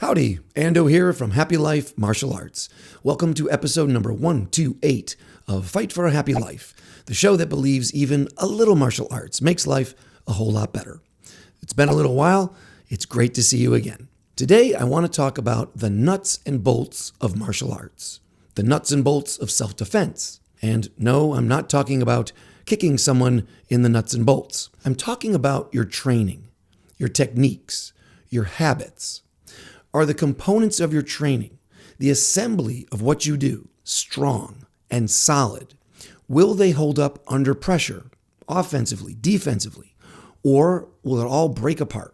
Howdy, Ando here from Happy Life Martial Arts. Welcome to episode number 128 of Fight for a Happy Life, the show that believes even a little martial arts makes life a whole lot better. It's been a little while. It's great to see you again. Today, I want to talk about the nuts and bolts of martial arts, the nuts and bolts of self-defense. And no, I'm not talking about kicking someone in the nuts and bolts. I'm talking about your training, your techniques, your habits. Are the components of your training, the assembly of what you do, strong and solid? Will they hold up under pressure, offensively, defensively, or will it all break apart?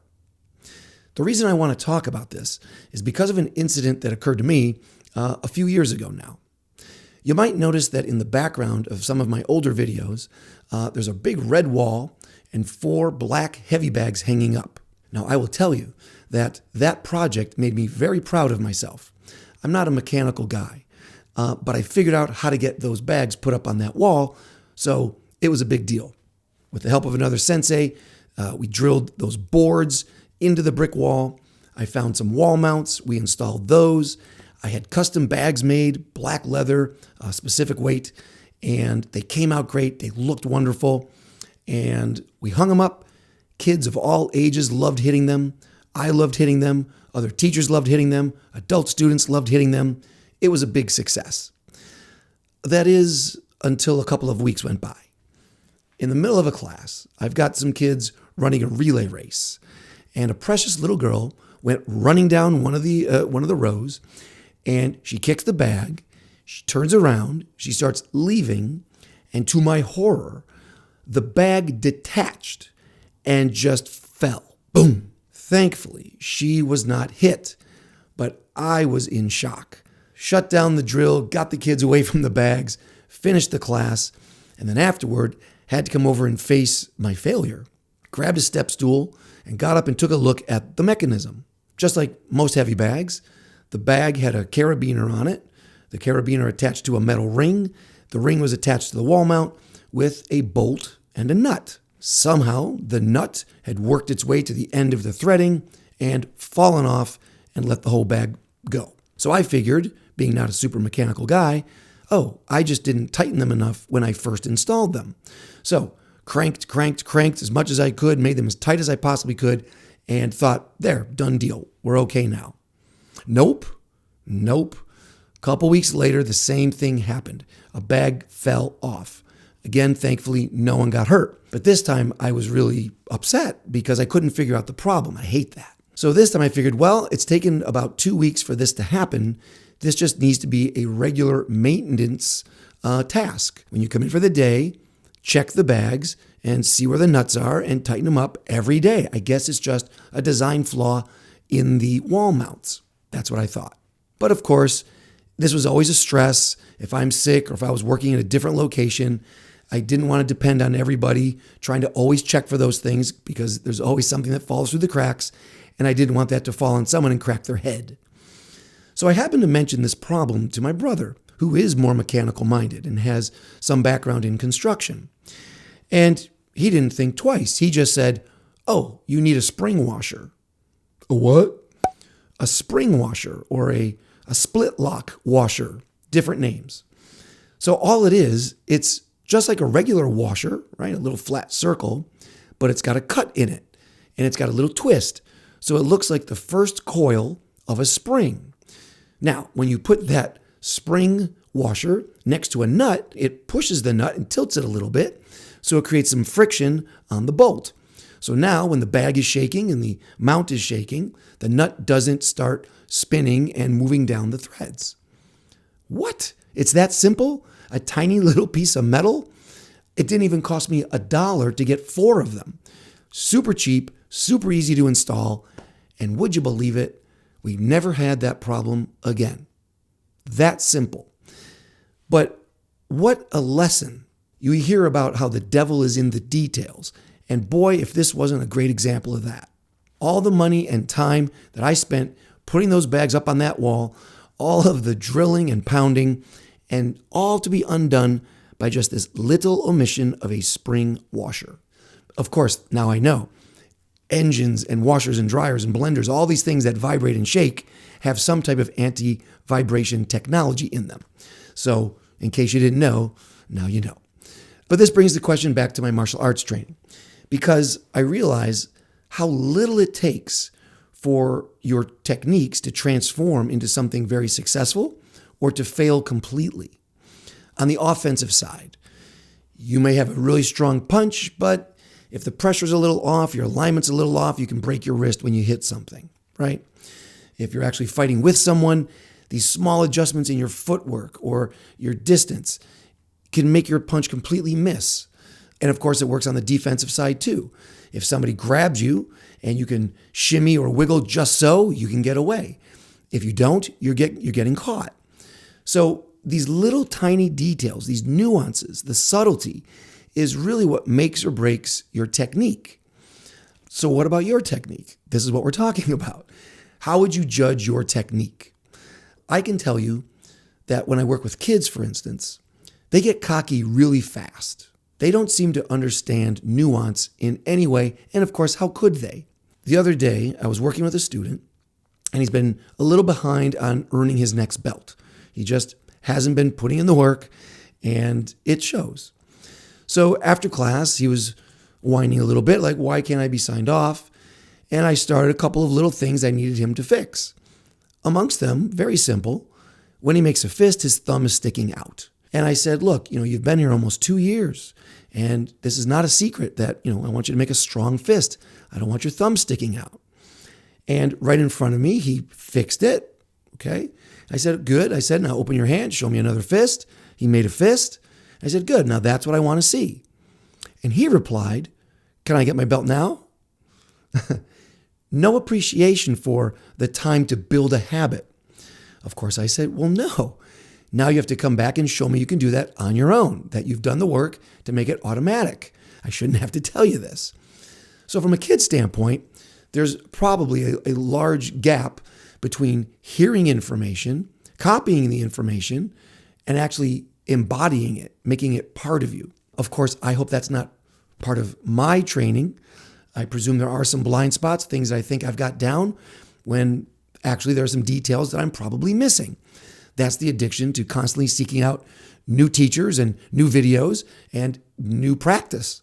The reason I want to talk about this is because of an incident that occurred to me a few years ago now. You might notice that in the background of some of my older videos, there's a big red wall and 4 black heavy bags hanging up. Now, I will tell you that project made me very proud of myself. I'm not a mechanical guy, but I figured out how to get those bags put up on that wall, so it was a big deal. With the help of another sensei, we drilled those boards into the brick wall. I found some wall mounts. We installed those. I had custom bags made, black leather, specific weight, and they came out great. They looked wonderful, and we hung them up. Kids of all ages loved hitting them. I loved hitting them. Other teachers loved hitting them. Adult students loved hitting them. It was a big success. That is, until a couple of weeks went by. In the middle of a class, I've got some kids running a relay race, and a precious little girl went running down one of the rows, and she kicks the bag. She turns around. She starts leaving, and to my horror, the bag detached and just fell. Boom. Thankfully, she was not hit, but I was in shock. Shut down the drill, got the kids away from the bags, finished the class, and then afterward had to come over and face my failure. Grabbed a step stool and got up and took a look at the mechanism. Just like most heavy bags, the bag had a carabiner on it. The carabiner attached to a metal ring. The ring was attached to the wall mount with a bolt and a nut. Somehow, the nut had worked its way to the end of the threading and fallen off and let the whole bag go. So I figured, being not a super mechanical guy, I just didn't tighten them enough when I first installed them. So cranked as much as I could, made them as tight as I possibly could, and thought, there, done deal. We're okay now. Nope. A couple weeks later, the same thing happened. A bag fell off. Again, thankfully, no one got hurt. But this time I was really upset because I couldn't figure out the problem. I hate that. So this time I figured, well, it's taken about 2 weeks for this to happen. This just needs to be a regular maintenance task. When you come in for the day, check the bags and see where the nuts are and tighten them up every day. I guess it's just a design flaw in the wall mounts. That's what I thought. But of course, this was always a stress. If I'm sick or if I was working in a different location, I didn't want to depend on everybody trying to always check for those things because there's always something that falls through the cracks, and I didn't want that to fall on someone and crack their head. So I happened to mention this problem to my brother, who is more mechanical minded and has some background in construction. And he didn't think twice. He just said, you need a spring washer. A what? A spring washer or a split lock washer, different names. So all it is, it's just like a regular washer, right? A little flat circle, but it's got a cut in it and it's got a little twist. So it looks like the first coil of a spring. Now, when you put that spring washer next to a nut, it pushes the nut and tilts it a little bit. So it creates some friction on the bolt. So now when the bag is shaking and the mount is shaking, the nut doesn't start spinning and moving down the threads. What? It's that simple? A tiny little piece of metal? It didn't even cost me $1 to get 4 of them. Super cheap, super easy to install, and would you believe it? We never had that problem again. That simple. But what a lesson. You hear about how the devil is in the details, and boy, if this wasn't a great example of that. All the money and time that I spent putting those bags up on that wall, all of the drilling and pounding, and all to be undone by just this little omission of a spring washer. Of course, now I know engines and washers and dryers and blenders, all these things that vibrate and shake have some type of anti-vibration technology in them. So in case you didn't know, now you know. But this brings the question back to my martial arts training, because I realize how little it takes for your techniques to transform into something very successful or to fail completely. On the offensive side, you may have a really strong punch, but if the pressure's a little off, your alignment's a little off, you can break your wrist when you hit something, right? If you're actually fighting with someone, these small adjustments in your footwork or your distance can make your punch completely miss. And of course, it works on the defensive side too. If somebody grabs you and you can shimmy or wiggle just so, you can get away. If you don't, you're getting caught. So these little tiny details, these nuances, the subtlety is really what makes or breaks your technique. So what about your technique? This is what we're talking about. How would you judge your technique? I can tell you that when I work with kids, for instance, they get cocky really fast. They don't seem to understand nuance in any way, and of course, how could they? The other day, I was working with a student, and he's been a little behind on earning his next belt. He just hasn't been putting in the work, and it shows. So after class, he was whining a little bit, like, why can't I be signed off? And I started a couple of little things I needed him to fix. Amongst them, very simple, when he makes a fist, his thumb is sticking out. And I said, look, you've been here almost 2 years, and this is not a secret that, I want you to make a strong fist. I don't want your thumb sticking out. And right in front of me, he fixed it, okay? I said, good. I said, now open your hand, show me another fist. He made a fist. I said, good, now that's what I want to see. And he replied, can I get my belt now? No appreciation for the time to build a habit. Of course, I said, well, no. Now you have to come back and show me you can do that on your own, that you've done the work to make it automatic. I shouldn't have to tell you this. So from a kid's standpoint, there's probably a large gap between hearing information, copying the information, and actually embodying it, making it part of you. Of course, I hope that's not part of my training. I presume there are some blind spots, things that I think I've got down, when actually there are some details that I'm probably missing. That's the addiction to constantly seeking out new teachers and new videos and new practice,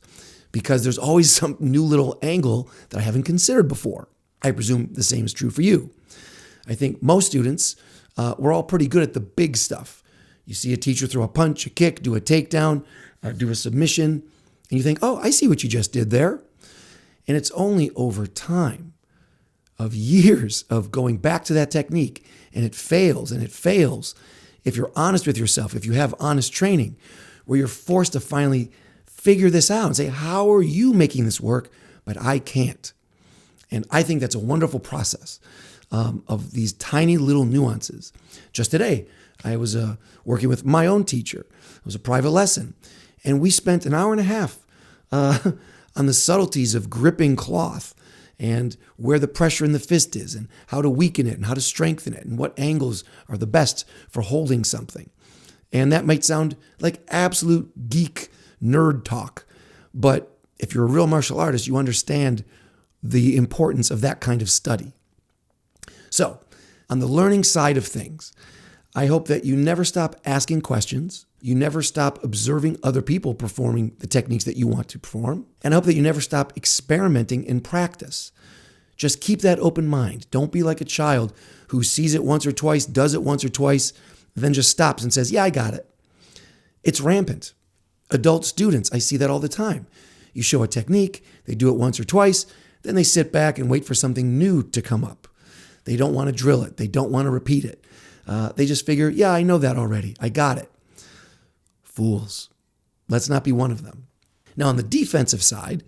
because there's always some new little angle that I haven't considered before. I presume the same is true for you. I think most students, we're all pretty good at the big stuff. You see a teacher throw a punch, a kick, do a takedown, do a submission, and you think, oh, I see what you just did there. And it's only over time of years of going back to that technique, and it fails and it fails. If you're honest with yourself, if you have honest training, where you're forced to finally figure this out and say, how are you making this work, but I can't. And I think that's a wonderful process of these tiny little nuances. Just today, I was working with my own teacher. It was a private lesson, and we spent an hour and a half on the subtleties of gripping cloth and where the pressure in the fist is and how to weaken it and how to strengthen it and what angles are the best for holding something. And that might sound like absolute geek nerd talk, but if you're a real martial artist, you understand the importance of that kind of study. So, on the learning side of things, I hope that you never stop asking questions. You never stop observing other people performing the techniques that you want to perform. And I hope that you never stop experimenting in practice. Just keep that open mind. Don't be like a child who sees it once or twice, does it once or twice, then just stops and says, yeah, I got it. It's rampant. Adult students, I see that all the time. You show a technique, they do it once or twice, then they sit back and wait for something new to come up. They don't want to drill it. They don't want to repeat it. They just figure, yeah, I know that already. I got it. Fools. Let's not be one of them. Now, on the defensive side,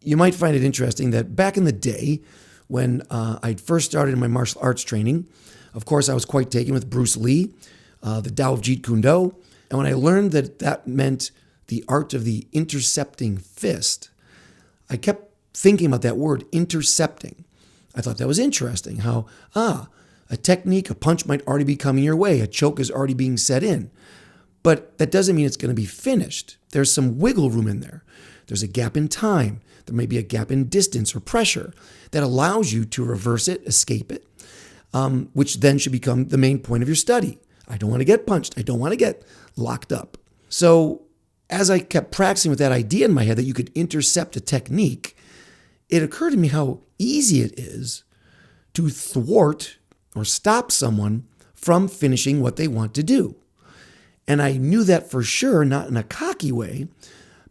you might find it interesting that back in the day when I first started in my martial arts training, of course, I was quite taken with Bruce Lee, the Tao of Jeet Kune Do. And when I learned that that meant the art of the intercepting fist, I kept thinking about that word, intercepting. I thought that was interesting, how, a technique, a punch might already be coming your way, a choke is already being set in. But that doesn't mean it's going to be finished. There's some wiggle room in there. There's a gap in time. There may be a gap in distance or pressure that allows you to reverse it, escape it, which then should become the main point of your study. I don't want to get punched. I don't want to get locked up. So as I kept practicing with that idea in my head that you could intercept a technique, it occurred to me how easy it is to thwart or stop someone from finishing what they want to do. And I knew that for sure, not in a cocky way,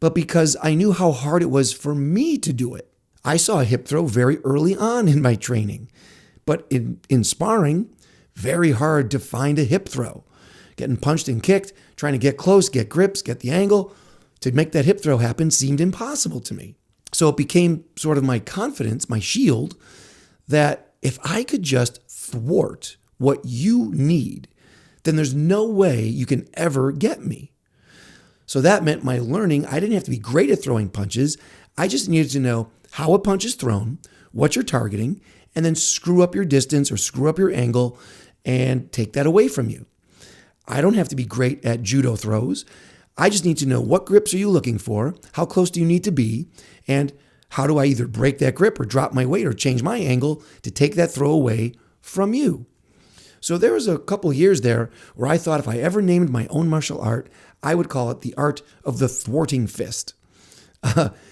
but because I knew how hard it was for me to do it. I saw a hip throw very early on in my training, but in sparring, very hard to find a hip throw. Getting punched and kicked, trying to get close, get grips, get the angle, to make that hip throw happen seemed impossible to me. So it became sort of my confidence, my shield, that if I could just thwart what you need, then there's no way you can ever get me. So that meant my learning, I didn't have to be great at throwing punches. I just needed to know how a punch is thrown, what you're targeting, and then screw up your distance or screw up your angle and take that away from you. I don't have to be great at judo throws. I just need to know what grips are you looking for, how close do you need to be, and how do I either break that grip or drop my weight or change my angle to take that throw away from you. So there was a couple years there where I thought if I ever named my own martial art, I would call it the art of the thwarting fist.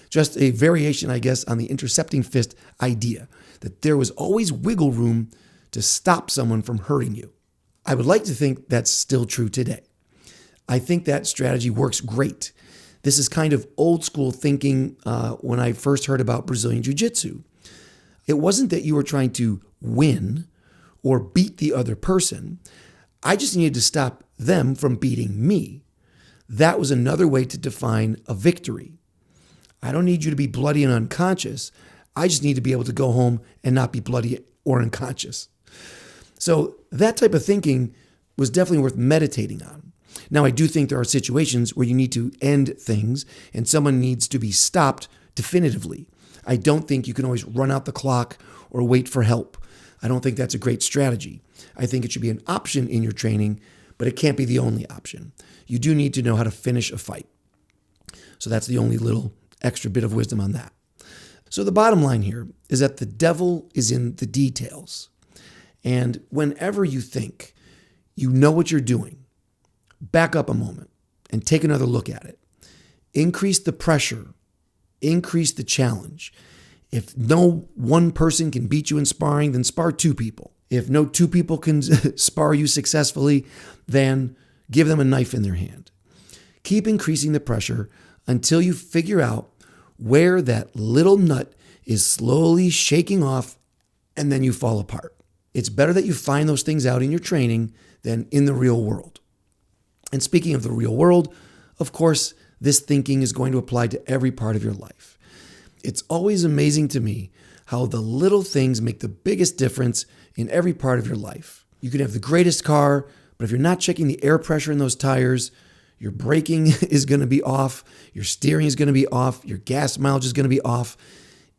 Just a variation, I guess, on the intercepting fist idea, that there was always wiggle room to stop someone from hurting you. I would like to think that's still true today. I think that strategy works great. This is kind of old school thinking when I first heard about Brazilian Jiu-Jitsu. It wasn't that you were trying to win or beat the other person. I just needed to stop them from beating me. That was another way to define a victory. I don't need you to be bloody and unconscious. I just need to be able to go home and not be bloody or unconscious. So that type of thinking was definitely worth meditating on. Now, I do think there are situations where you need to end things and someone needs to be stopped definitively. I don't think you can always run out the clock or wait for help. I don't think that's a great strategy. I think it should be an option in your training, but it can't be the only option. You do need to know how to finish a fight. So that's the only little extra bit of wisdom on that. So the bottom line here is that the devil is in the details. And whenever you think you know what you're doing, back up a moment and take another look at it. Increase the pressure. Increase the challenge. If no one person can beat you in sparring, then spar two people. If no two people can spar you successfully, then give them a knife in their hand. Keep increasing the pressure until you figure out where that little nut is slowly shaking off and then you fall apart. It's better that you find those things out in your training than in the real world. And speaking of the real world, of course, this thinking is going to apply to every part of your life. It's always amazing to me how the little things make the biggest difference in every part of your life. You can have the greatest car, but if you're not checking the air pressure in those tires, your braking is going to be off, your steering is going to be off, your gas mileage is going to be off.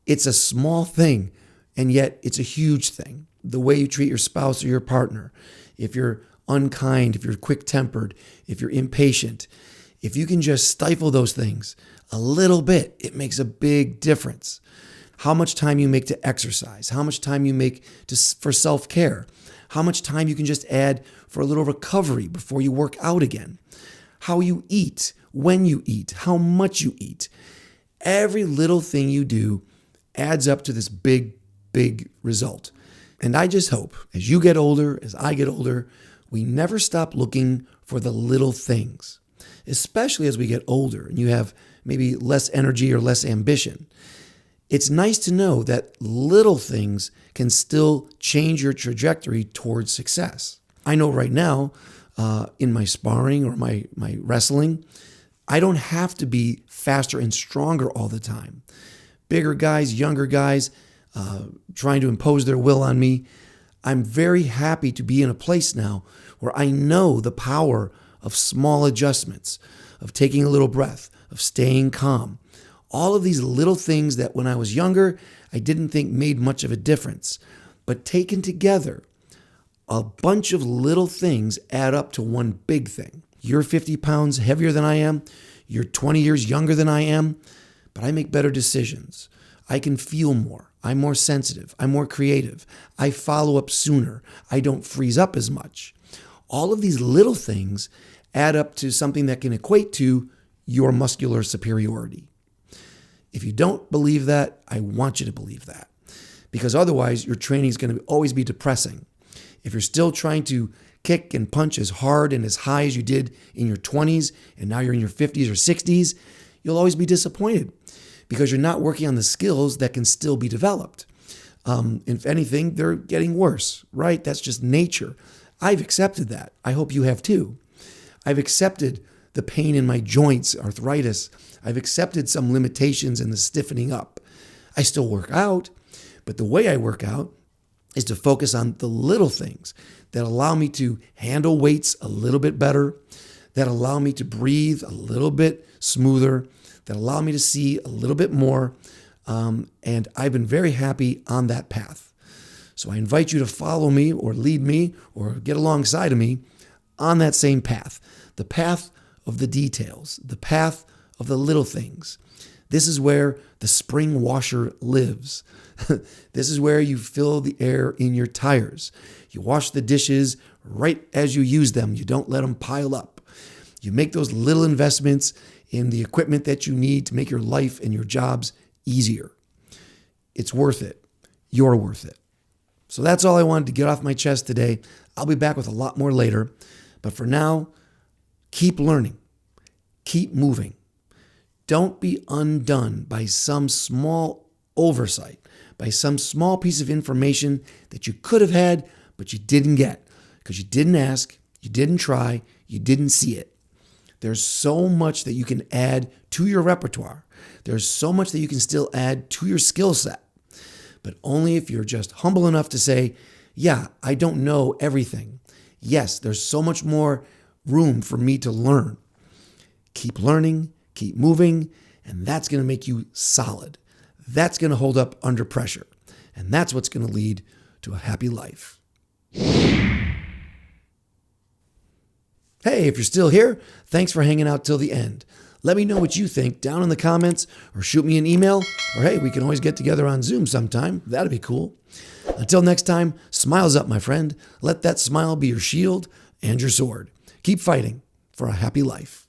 It's a small thing, and yet it's a huge thing. The way you treat your spouse or your partner, if you're unkind, if you're quick-tempered, if you're impatient, if you can just stifle those things a little bit, it makes a big difference. How much time you make to exercise, how much time you make for self-care, how much time you can just add for a little recovery before you work out again, how you eat, when you eat, how much you eat. Every little thing you do adds up to this big, big result. And I just hope as you get older, as I get older, we never stop looking for the little things, especially as we get older and you have maybe less energy or less ambition. It's nice to know that little things can still change your trajectory towards success. I know right now, in my sparring or my wrestling, I don't have to be faster and stronger all the time. Bigger guys, younger guys, trying to impose their will on me. I'm very happy to be in a place now where I know the power of small adjustments, of taking a little breath, of staying calm. All of these little things that when I was younger, I didn't think made much of a difference. But taken together, a bunch of little things add up to one big thing. You're 50 pounds heavier than I am. You're 20 years younger than I am. but I make better decisions. I can feel more. I'm more sensitive. I'm more creative. I follow up sooner. I don't freeze up as much. All of these little things add up to something that can equate to your muscular superiority. If you don't believe that, I want you to believe that, because otherwise your training is going to always be depressing. If you're still trying to kick and punch as hard and as high as you did in your 20s and now you're in your 50s or 60s, you'll always be disappointed because you're not working on the skills that can still be developed. If anything, they're getting worse, right? That's just nature. I've accepted that. I hope you have too. I've accepted the pain in my joints, arthritis. I've accepted some limitations in the stiffening up. I still work out, but the way I work out is to focus on the little things that allow me to handle weights a little bit better, that allow me to breathe a little bit smoother, that allow me to see a little bit more. And I've been very happy on that path. So I invite you to follow me or lead me or get alongside of me on that same path, the path of the details, the path of the little things. This is where the spring washer lives. This is where you fill the air in your tires. You wash the dishes right as you use them. You don't let them pile up. You make those little investments in the equipment that you need to make your life and your jobs easier. It's worth it. You're worth it. So that's all I wanted to get off my chest today. I'll be back with a lot more later. But for now, keep learning. Keep moving. Don't be undone by some small oversight, by some small piece of information that you could have had, but you didn't get because you didn't ask, you didn't try, you didn't see it. There's so much that you can add to your repertoire. There's so much that you can still add to your skill set, but only if you're just humble enough to say, yeah, I don't know everything. Yes, there's so much more room for me to learn. Keep learning, keep moving, and that's going to make you solid. That's going to hold up under pressure, and that's what's going to lead to a happy life. Hey, if you're still here, thanks for hanging out till the end. Let me know what you think down in the comments or shoot me an email, or hey, we can always get together on Zoom sometime. That'd be cool. Until next time, smiles up, my friend. Let that smile be your shield and your sword. Keep fighting for a happy life.